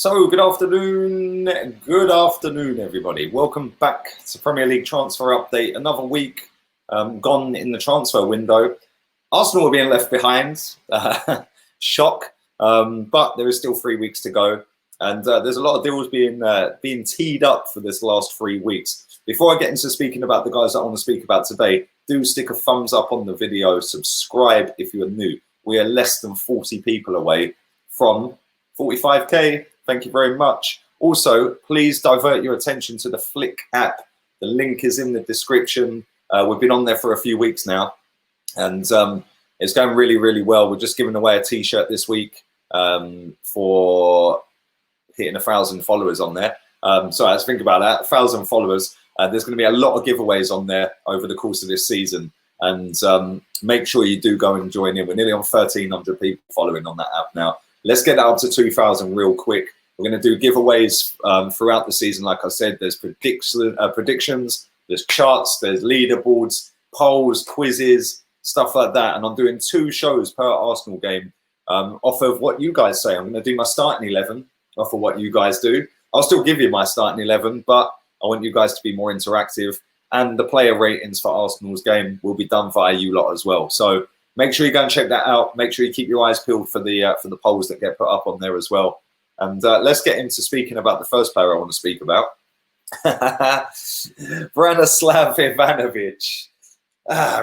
So, good afternoon, everybody. Welcome back to Premier League Transfer Update. Another week gone in the transfer window. Arsenal are being left behind. Shock. But there is still 3 weeks to go. And there's a lot of deals being teed up for this last 3 weeks. Before I get into speaking about the guys that I want to speak about today, do stick a thumbs up on the video. Subscribe if you are new. We are less than 40 people away from 45k. Thank you very much. Also, please divert your attention to the Flick app. The link is in the description. We've been on there for a few weeks now, and it's going really, really well. We're just giving away a t-shirt this week for hitting 1,000 followers on there. So let's think about that. 1,000 followers. There's going to be a lot of giveaways on there over the course of this season. And make sure you do go and join in. We're nearly on 1,300 people following on that app now. Let's get that up to 2,000 real quick. We're going to do giveaways throughout the season. Like I said, there's predictions, there's charts, there's leaderboards, polls, quizzes, stuff like that. And I'm doing 2 shows per Arsenal game off of what you guys say. I'm going to do my starting 11 off of what you guys do. I'll still give you my starting 11, but I want you guys to be more interactive. And the player ratings for Arsenal's game will be done via you lot as well. So make sure you go and check that out. Make sure you keep your eyes peeled for the polls that get put up on there as well. And let's get into speaking about the first player I want to speak about. Branislav Ivanovic.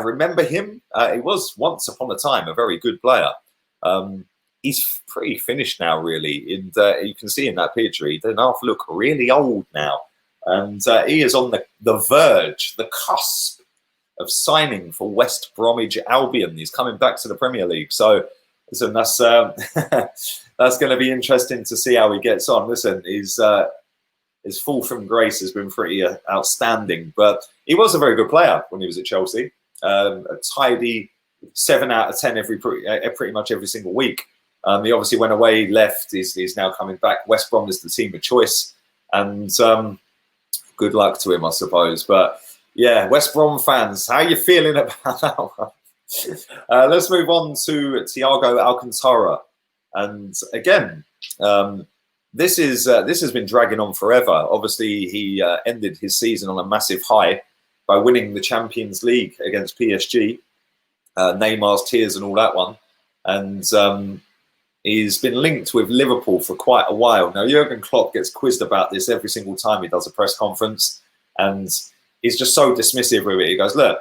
Remember him? He was once upon a time a very good player. He's pretty finished now, really. And you can see in that picture, he doesn't half look really old now. And he is on the verge, the cusp of signing for West Bromwich Albion. He's coming back to the Premier League. So, listen, that's that's going to be interesting to see how he gets on. Listen, his fall from grace has been pretty outstanding. But he was a very good player when he was at Chelsea. A tidy 7 out of 10 pretty much every single week. He obviously went away, left. He's now coming back. West Brom is the team of choice. And good luck to him, I suppose. But yeah, West Brom fans, how are you feeling about that one? Let's move on to Thiago Alcantara. And again, this has been dragging on forever. Obviously, he ended his season on a massive high by winning the Champions League against PSG, Neymar's tears and all that one. And he's been linked with Liverpool for quite a while. Now, Jurgen Klopp gets quizzed about this every single time he does a press conference. And he's just so dismissive with it. He goes, look,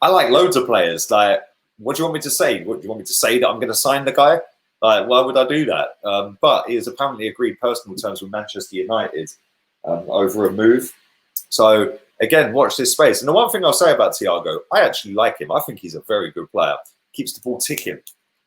I like loads of players. Like, what do you want me to say? What do you want me to say that I'm going to sign the guy? Like, why would I do that? But he has apparently agreed personal terms with Manchester United over a move. So, again, watch this space. And the one thing I'll say about Thiago, I actually like him. I think he's a very good player. Keeps the ball ticking.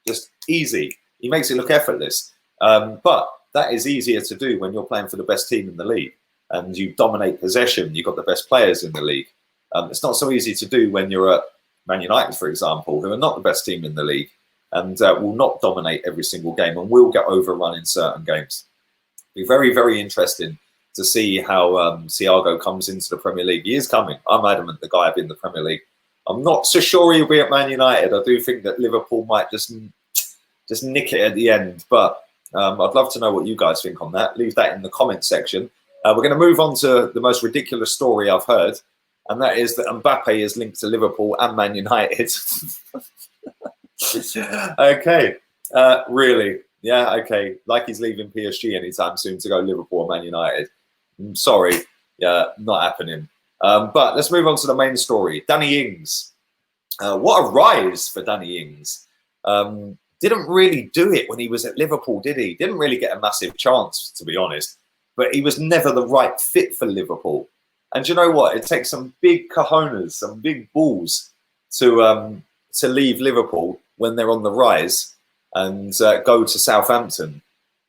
Just easy. He makes it look effortless. But that is easier to do when you're playing for the best team in the league. And you dominate possession. You've got the best players in the league. It's not so easy to do when you're at Man United, for example, who are not the best team in the league and will not dominate every single game and will get overrun in certain games. It'll be very, very interesting to see how Thiago comes into the Premier League. He is coming. I'm adamant the guy will be in the Premier League. I'm not so sure he'll be at Man United. I do think that Liverpool might just nick it at the end. But I'd love to know what you guys think on that. Leave that in the comment section. We're going to move on to the most ridiculous story I've heard. And that is that Mbappe is linked to Liverpool and Man United. Okay. Really? Yeah, okay. Like he's leaving PSG anytime soon to go Liverpool or Man United. I'm sorry. Yeah, not happening. But let's move on to the main story. Danny Ings. What a rise for Danny Ings. Didn't really do it when he was at Liverpool, did he? Didn't really get a massive chance, to be honest. But he was never the right fit for Liverpool. And you know what? It takes some big cojones, some big balls to leave Liverpool when they're on the rise and go to Southampton.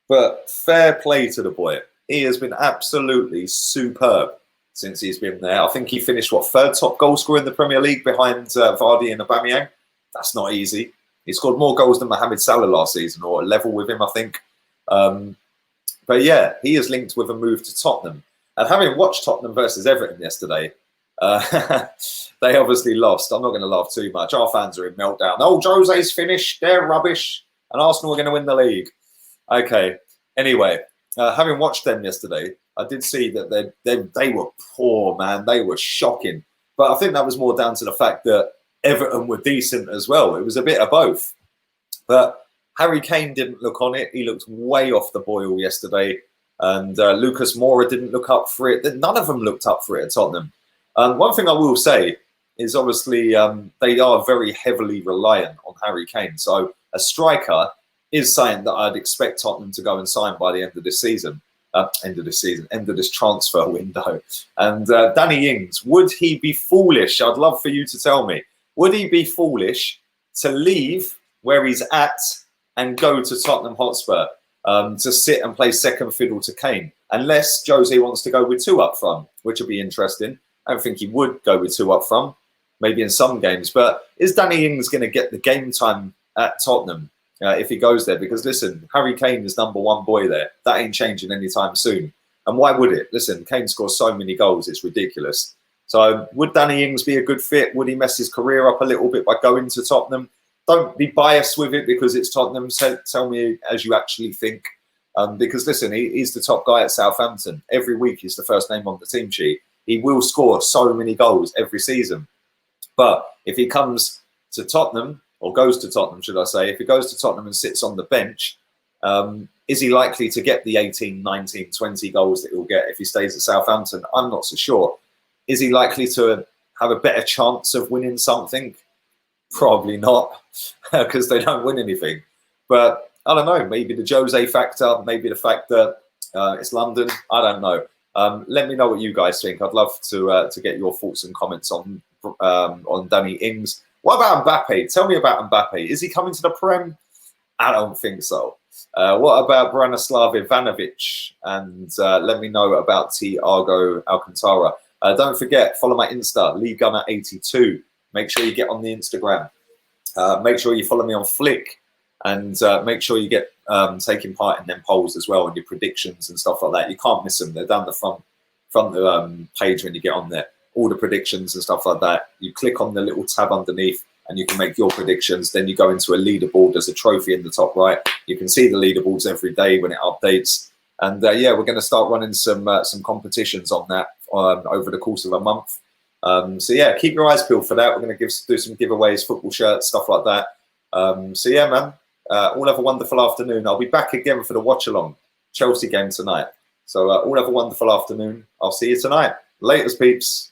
But fair play to the boy. He has been absolutely superb since he's been there. I think he finished, what, 3rd top goal scorer in the Premier League behind Vardy and Aubameyang. That's not easy. He scored more goals than Mohamed Salah last season, or level with him, I think. But yeah, he is linked with a move to Tottenham. And having watched Tottenham versus Everton yesterday, they obviously lost. I'm not going to laugh too much. Our fans are in meltdown. Oh, Jose's finished. They're rubbish. And Arsenal are going to win the league. Okay. Anyway, having watched them yesterday, I did see that they were poor, man. They were shocking. But I think that was more down to the fact that Everton were decent as well. It was a bit of both. But Harry Kane didn't look on it. He looked way off the boil yesterday. And Lucas Moura didn't look up for it. None of them looked up for it at Tottenham. One thing I will say is obviously they are very heavily reliant on Harry Kane. So a striker is something that I'd expect Tottenham to go and sign by the end of this season. End of this transfer window. And Danny Ings, would he be foolish? I'd love for you to tell me. Would he be foolish to leave where he's at and go to Tottenham Hotspur to sit and play second fiddle to Kane? Unless Jose wants to go with 2 up front, which would be interesting. I don't think he would go with 2 up front, maybe in some games. But is Danny Ings going to get the game time at Tottenham if he goes there? Because listen, Harry Kane is #1 boy there. That ain't changing anytime soon. And why would it? Listen, Kane scores so many goals, it's ridiculous. So would Danny Ings be a good fit? Would he mess his career up a little bit by going to Tottenham? Don't be biased with it because it's Tottenham. Tell me as you actually think. Because listen, he's the top guy at Southampton. Every week he's the first name on the team sheet. He will score so many goals every season. But if he comes to Tottenham, or goes to Tottenham, should I say, if he goes to Tottenham and sits on the bench, is he likely to get the 18, 19, 20 goals that he'll get if he stays at Southampton? I'm not so sure. Is he likely to have a better chance of winning something? Probably not, because they don't win anything. But I don't know, maybe the Jose factor, maybe the fact that it's London, I don't know. Let me know what you guys think. I'd love to get your thoughts and comments on Danny Ings. What about Mbappe? Tell me about Mbappe. Is he coming to the Prem? I don't think so. What about Branislav Ivanovic? And let me know about Thiago Alcantara. Don't forget, follow my Insta, LeeGunner82. Make sure you get on the Instagram. Make sure you follow me on Flick. And make sure you get taking part in them polls as well and your predictions and stuff like that. You can't miss them. They're down the front page when you get on there. All the predictions and stuff like that. You click on the little tab underneath and you can make your predictions. Then you go into a leaderboard. There's a trophy in the top right. You can see the leaderboards every day when it updates. And yeah, we're going to start running some competitions on that over the course of a month. So yeah, keep your eyes peeled for that. We're going to do some giveaways, football shirts, stuff like that. So yeah, man. All have a wonderful afternoon. I'll be back again for the watch-along Chelsea game tonight. So all have a wonderful afternoon. I'll see you tonight. Laters, peeps.